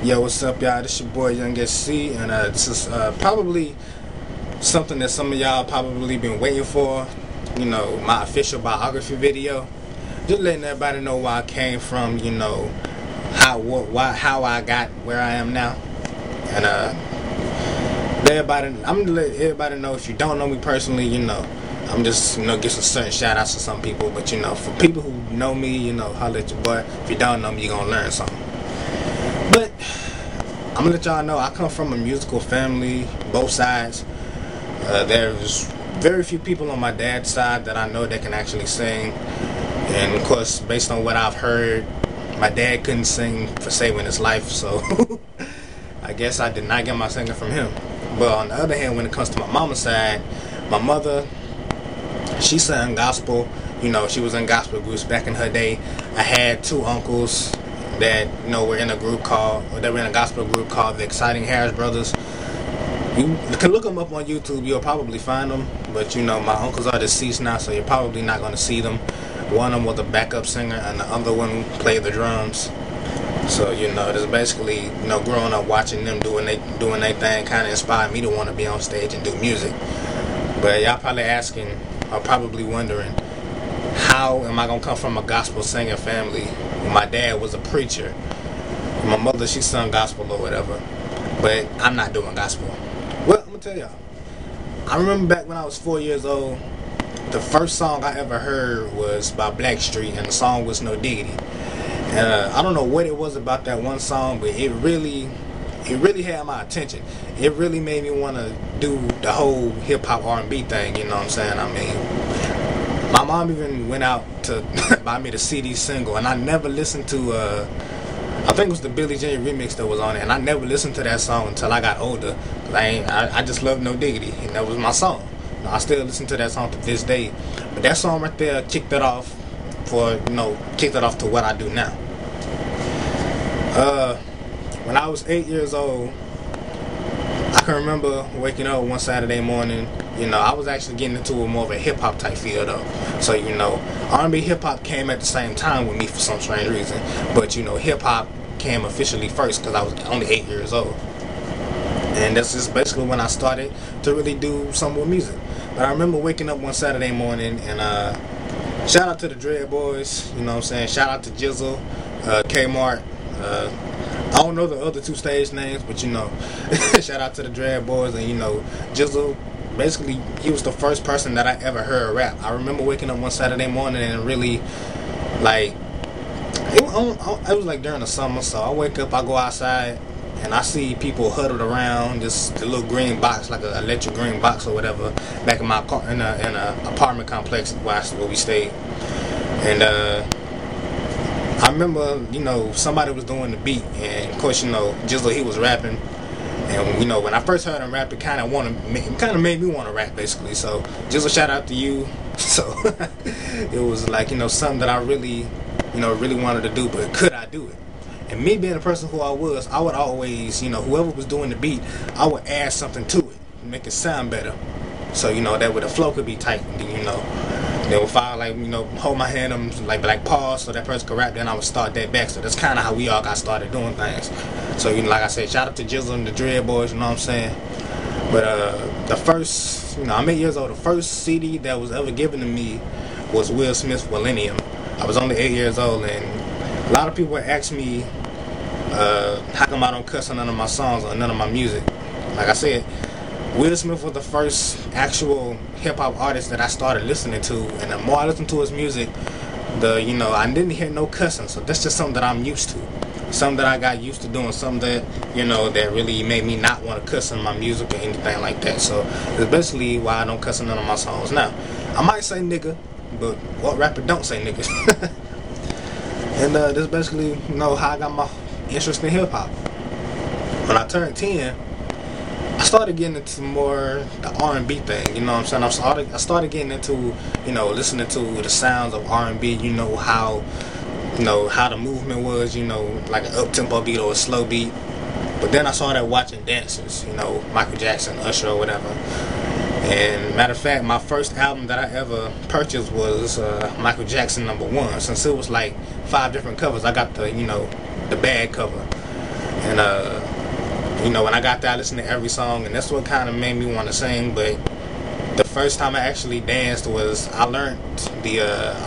Yo, what's up, y'all? This your boy Young SC, and this is probably something that some of y'all probably been waiting for. You know, my official biography video. Just letting everybody know where I came from. You know, how I got where I am now, and I'm gonna let everybody know. If you don't know me personally, you know, I'm just give some certain shout outs to some people. But you know, for people who know me, you know, holla at your boy. If you don't know me, you're gonna learn something. But I'm gonna let y'all know I come from a musical family, both sides. There's very few people on my dad's side that I know that can actually sing, and of course, based on what I've heard, my dad couldn't sing for saving his life, so I guess I did not get my singing from him. But on the other hand, when it comes to my mama's side, my mother, she sang gospel. You know, she was in gospel groups back in her day. I had two uncles that were in a gospel group called the Exciting Harris Brothers. You can look them up on YouTube. You'll probably find them. But you know, my uncles are deceased now, so you're probably not going to see them. One of them was a backup singer, and the other one played the drums. So you know, this basically growing up watching them doing their thing kind of inspired me to want to be on stage and do music. But y'all probably asking, or probably wondering, how am I gonna come from a gospel singing family when my dad was a preacher? My mother, she sung gospel or whatever, but I'm not doing gospel. Well, I'm gonna tell y'all. I remember back when I was 4 years old, the first song I ever heard was by Blackstreet, and the song was No Diggity. And I don't know what it was about that one song, but it really had my attention. It really made me want to do the whole hip hop R&B thing. You know what I'm saying? I mean, my mom even went out to buy me the CD single, and I never listened to, I think it was the Billie Jean remix that was on it, and I never listened to that song until I got older. I just love No Diggity, and that was my song. I still listen to that song to this day, but that song right there kicked it off to what I do now. When I was 8 years old, I can remember waking up one Saturday morning. You know, I was actually getting into more of a hip hop type field though. So you know, R&B hip hop came at the same time with me for some strange reason. But you know, hip hop came officially first because I was only 8 years old. And that's just basically when I started to really do something with music. But I remember waking up one Saturday morning and shout out to the Dread Boys, you know what I'm saying? Shout out to Jizzle, Kmart. I don't know the other two stage names, but you know, shout out to the Dread Boys. And you know, Jizzle, basically, he was the first person that I ever heard rap. I remember waking up one Saturday morning and really, like, it was like during the summer, so I wake up, I go outside, and I see people huddled around this little green box, like an electric green box or whatever, back in my in a apartment complex where we stayed. And I remember, you know, somebody was doing the beat, and of course, you know, Jizzle, he was rapping. And you know, when I first heard him rap, it kind of made me want to rap, basically. So Jizzle, shout out to you. So it was like, you know, something that I really wanted to do, but could I do it? And me being the person who I was, I would always, you know, whoever was doing the beat, I would add something to it, make it sound better. So, you know, that way the flow could be tight, you know. Then if I, like, you know, hold my hand and like pause so that person could rap, then I would start that back. So that's kind of how we all got started doing things. So, you know, like I said, shout out to Jizzle and the Dread Boys, you know what I'm saying? But the first, you know, I'm 8 years old. The first CD that was ever given to me was Will Smith's Millennium. I was only 8 years old, and a lot of people would ask me, how come I don't cuss on none of my songs or none of my music? Like I said, Will Smith was the first actual hip-hop artist that I started listening to, and the more I listened to his music, I didn't hear no cussing, so that's just something that I'm used to. Something that I got used to doing, something that, you know, that really made me not want to cuss in my music or anything like that. So it's basically why I don't cuss in none of my songs now. I might say nigga, but what rapper don't say niggas? And this is basically, you know, how I got my interest in hip-hop. When I turned 10, I started getting into more the R&B thing, you know what I'm saying? I started getting into, you know, listening to the sounds of R&B, you know, how the movement was, you know, like an up-tempo beat or a slow beat. But then I started watching dancers, you know, Michael Jackson, Usher, or whatever. And matter of fact, my first album that I ever purchased was Michael Jackson #1. Since it was like 5 different covers, I got the, you know, the bad cover. And you know, when I got there, I listened to every song, and that's what kind of made me want to sing. But the first time I actually danced was I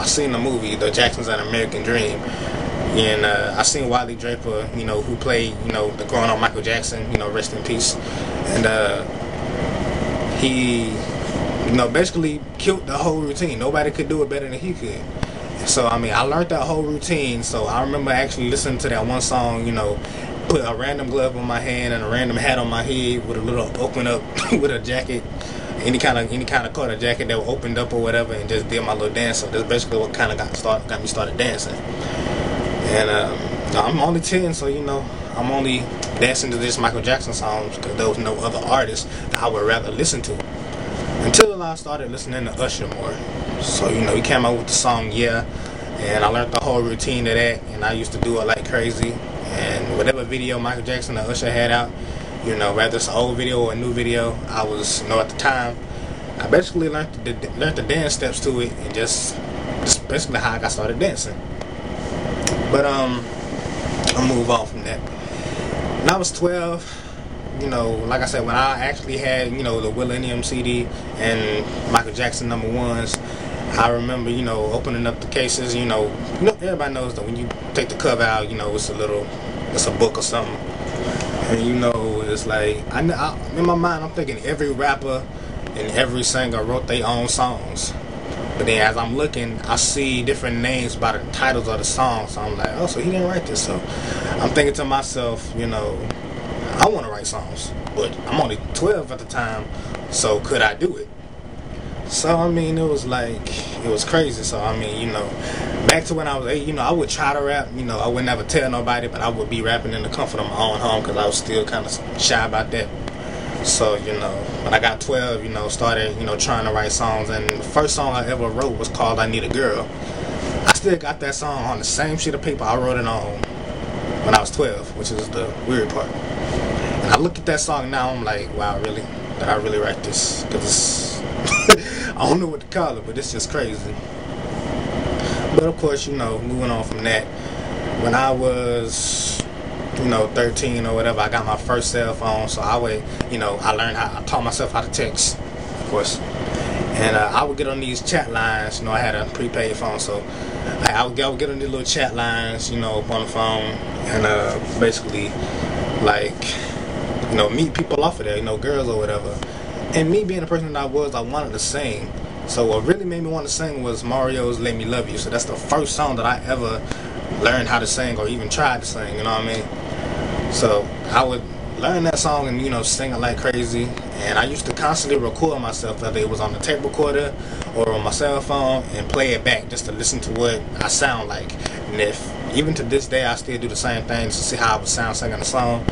seen the movie The Jacksons and American Dream, and I seen Wiley Draper, you know, who played, you know, the grown up Michael Jackson, you know, rest in peace, and he, you know, basically killed the whole routine. Nobody could do it better than he could. So I mean, I learned that whole routine. So I remember actually listening to that one song, you know, put a random glove on my hand and a random hat on my head with a little open up with a jacket, any kind of color jacket that opened up or whatever, and just did my little dance. So that's basically what kind of got me started dancing. And I'm only 10, so you know, I'm only dancing to this Michael Jackson songs because there was no other artist that I would rather listen to. Until I started listening to Usher more. So, you know, he came out with the song Yeah, and I learned the whole routine of that, and I used to do it like crazy. And whatever video Michael Jackson or Usher had out, you know, whether it's an old video or a new video, I was, you know, at the time, I basically learned the dance steps to it, and just basically how I got started dancing. But I'll move on from that. When I was 12, you know, like I said, when I actually had, you know, the Millennium CD and Michael Jackson #1s, I remember, you know, opening up the cases. You know, everybody knows that when you take the cover out, you know, it's a book or something, and you know, it's like in my mind, I'm thinking every rapper and every singer wrote their own songs. But then as I'm looking, I see different names by the titles of the songs. So I'm like, oh, so he didn't write this. So I'm thinking to myself, you know, I want to write songs, but I'm only 12 at the time, so could I do it? So I mean, it was crazy. So I mean, you know, back to when I was 8, you know, I would try to rap. You know, I would never tell nobody, but I would be rapping in the comfort of my own home because I was still kind of shy about that. So, you know, when I got 12, you know, started, you know, trying to write songs, and the first song I ever wrote was called I Need a Girl. I still got that song on the same sheet of paper I wrote it on when I was 12, which is the weird part. And I look at that song now, I'm like, wow, really? Did I really write this? Because I don't know what to call it, but it's just crazy. But of course, you know, moving on from that, when I was, you know, 13 or whatever, I got my first cell phone. So I would, you know, I taught myself how to text, of course. And I would get on these chat lines. You know, I had a prepaid phone, so I would get on these little chat lines, you know, up on the phone, and basically, like, you know, meet people off of there, you know, girls or whatever. And me being the person that I wanted to sing. So what really made me want to sing was Mario's Let Me Love You. So that's the first song that I ever learned how to sing or even tried to sing, you know what I mean? So I would learn that song and, you know, sing it like crazy. And I used to constantly record myself, whether it was on the tape recorder or on my cell phone, and play it back just to listen to what I sound like. And even to this day, I still do the same thing to see how I would sound singing the song.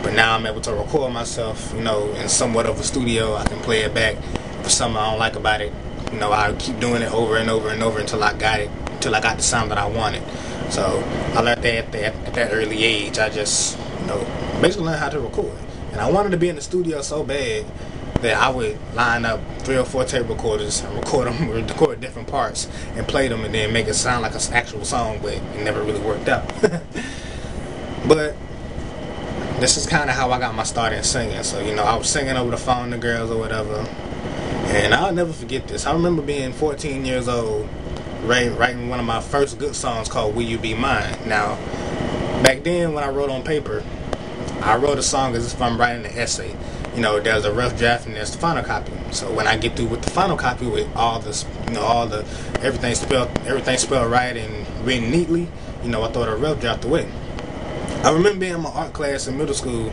But now I'm able to record myself, you know, in somewhat of a studio. I can play it back. If something I don't like about it, you know, I keep doing it over and over and over until I got it, until I got the sound that I wanted. So I learned that at that early age. I just, you know, basically learned how to record. And I wanted to be in the studio so bad that I would line up 3 or 4 tape recorders and record different parts and play them and then make it sound like an actual song, but it never really worked out. But this is kind of how I got my start in singing. So, you know, I was singing over the phone to girls or whatever. And I'll never forget this. I remember being 14 years old, writing one of my first good songs called Will You Be Mine. Now, back then when I wrote on paper, I wrote a song as if I'm writing an essay. You know, there's a rough draft and there's the final copy. So when I get through with the final copy with all this, you know, everything spelled right and written neatly, you know, I throw the rough draft away. I remember being in my art class in middle school.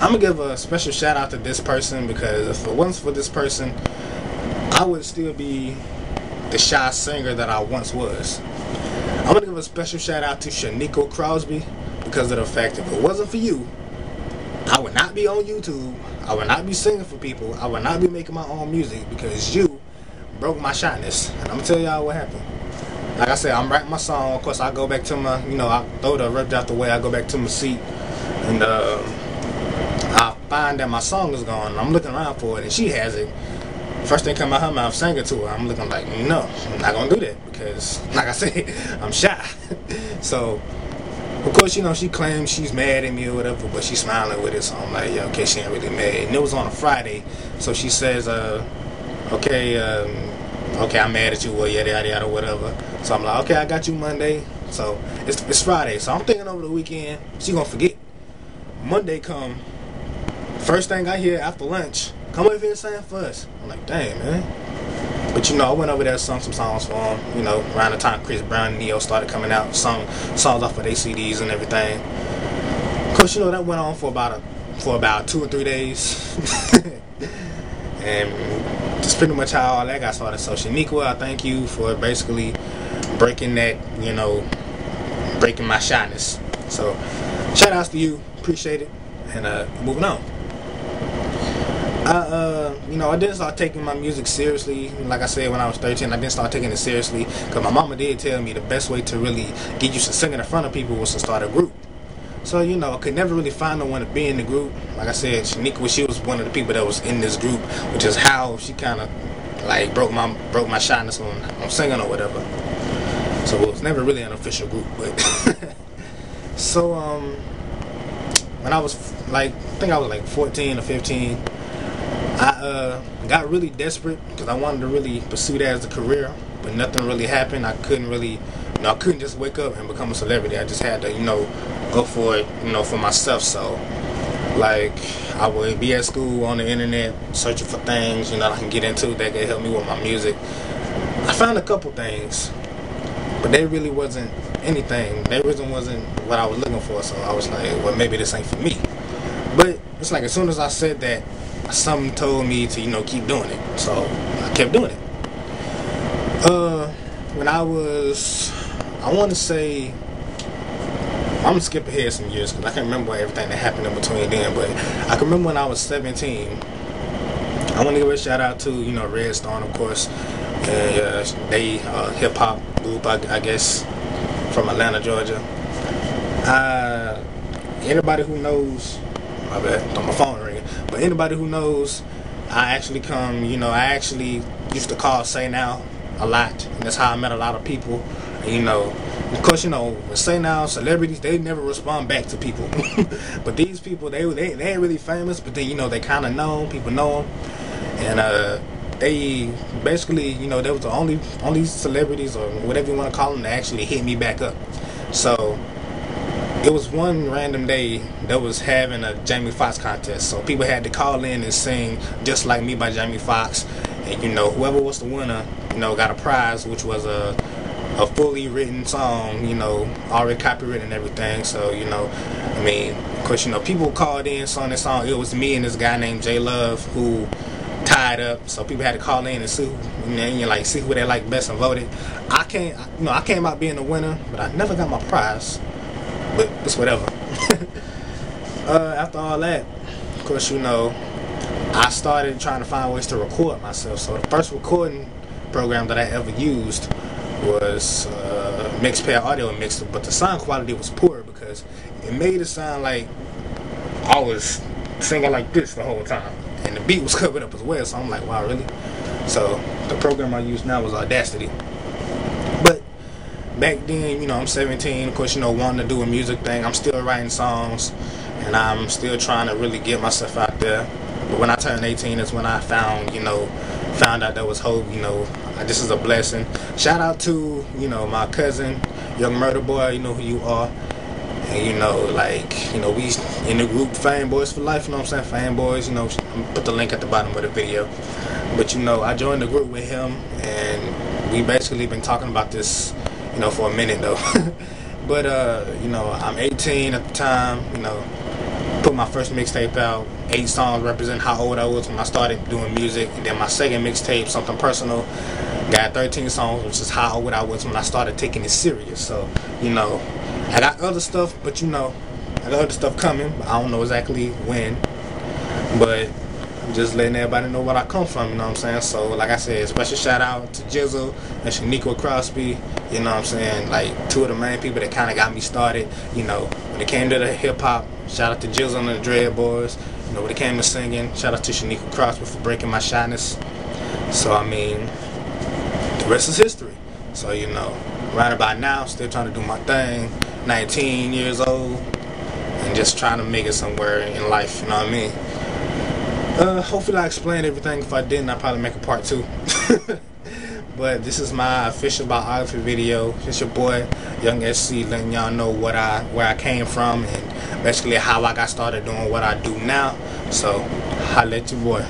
I'm gonna give a special shout out to this person, because if it wasn't for this person, I would still be the shy singer that I once was. I'm gonna give a special shout out to Shaniqua Crosby, because of the fact if it wasn't for you, I would not be on YouTube. I would not be singing for people. I would not be making my own music, because you broke my shyness. And I'm gonna tell y'all what happened. Like I said, I'm writing my song. Of course, I go back to my, you know, I throw the rep out the way. I go back to my seat, and I find that my song is gone. And I'm looking around for it, and she has it. First thing come out her mouth, sang it to her. I'm looking like, no, I'm not gonna do that, because, like I said, I'm shy. So Of course, you know, she claims she's mad at me or whatever, but she's smiling with it, so I'm like, yeah, okay, she ain't really mad. And it was on a Friday, so she says, okay, okay, I'm mad at you, well, yada, yada, yada, whatever. So I'm like, okay, I got you Monday. So it's Friday, so I'm thinking over the weekend, she gonna forget. Monday come, first thing I hear after lunch, come over here and sing for us. I'm like, dang, man. But you know, I went over there, sung some songs for him. You know, around the time Chris Brown and Neo started coming out, sung songs off of their CDs and everything. Of course, you know, that went on for about 2 or 3 days. And that's pretty much how all that got started. So Shaniqua, I thank you for basically breaking that, you know, breaking my shyness. So shout outs to you, appreciate it, and moving on. You know, I didn't start taking my music seriously. Like I said, when I was 13, I didn't start taking it seriously because my mama did tell me the best way to really get used to singing in front of people was to start a group. So, you know, I could never really find no one to be in the group. Like I said, Shaniqua, she was one of the people that was in this group, which is how she kind of like broke my shyness on singing or whatever. So it was never really an official group, but so when I was like, I think I was like 14 or 15, I got really desperate because I wanted to really pursue that as a career, but nothing really happened. I couldn't really, you know, I couldn't just wake up and become a celebrity. I just had to, you know, go for it, you know, for myself. So like I would be at school on the internet searching for things, you know, I can get into that could help me with my music. I found a couple things, but they really wasn't anything. They really wasn't what I was looking for. So I was like, well, maybe this ain't for me. But it's like as soon as I said that, something told me to, you know, keep doing it. So I kept doing it. When I was, I want to say, I'm gonna skip ahead some years because I can't remember everything that happened in between then. But I can remember when I was 17. I want to give a shout out to, you know, Redstone, of course. They hip hop group, I guess, from Atlanta, Georgia. Anybody who knows, my bad, on my phone ringing. But anybody who knows, I actually used to call Say Now a lot, and that's how I met a lot of people. And, you know, of course, you know, with Say Now, celebrities, they never respond back to people. But these people, they ain't really famous, but then, you know, they kind of know, people know them. And they basically, you know, they was the only celebrities or whatever you want to call them that actually hit me back up. So it was one random day that was having a Jamie Foxx contest. So people had to call in and sing Just Like Me by Jamie Foxx. And, you know, whoever was the winner, you know, got a prize, which was a fully written song, you know, already copywritten and everything. So, you know, I mean, of course, you know, people called in, sung this song. It was me and this guy named J Love who tied up. So people had to call in and see, see who they like best and voted. I came out being the winner, but I never got my prize. But it's whatever. After all that, of course, you know, I started trying to find ways to record myself. So the first recording program that I ever used was Mixpair Audio Mixer, but the sound quality was poor because it made it sound like I was singing like this the whole time, and the beat was covered up as well. So I'm like, wow, really? So the program I use now was Audacity. But back then, you know, I'm 17, of course, you know, wanting to do a music thing. I'm still writing songs, and I'm still trying to really get myself out there. But when I turned 18 is when I found out there was hope, you know. This is a blessing. Shout out to, you know, my cousin, Young Murder Boy, you know who you are. And, you know, like, you know, we in the group Fanboys for Life, you know what I'm saying? Fanboys, you know, I'm put the link at the bottom of the video. But, you know, I joined the group with him, and we basically been talking about this, you know, for a minute, though. But, you know, I'm 18 at the time, you know, put my first mixtape out. 8 songs represent how old I was when I started doing music. And then my second mixtape, Something Personal, got 13 songs, which is how old I was when I started taking it serious. So, you know, I got other stuff, but, you know, I got other stuff coming, but I don't know exactly when. But I'm just letting everybody know where I come from, you know what I'm saying? So, like I said, special shout out to Jizzle and Shaniqua Crosby, you know what I'm saying? Like, 2 of the main people that kind of got me started, you know, when it came to the hip-hop. Shout out to Jizzle and the Dread Boys. You know, when it came to singing, shout out to Shaniqua Crosby for breaking my shyness. So, I mean, the rest is history. So, you know, right about now, still trying to do my thing. 19 years old, and just trying to make it somewhere in life. You know what I mean? Hopefully I explained everything. If I didn't, I'll probably make a part 2. But this is my official biography video. It's your boy Young SC, letting y'all know where I came from and basically how I got started doing what I do now. So holla at your boy.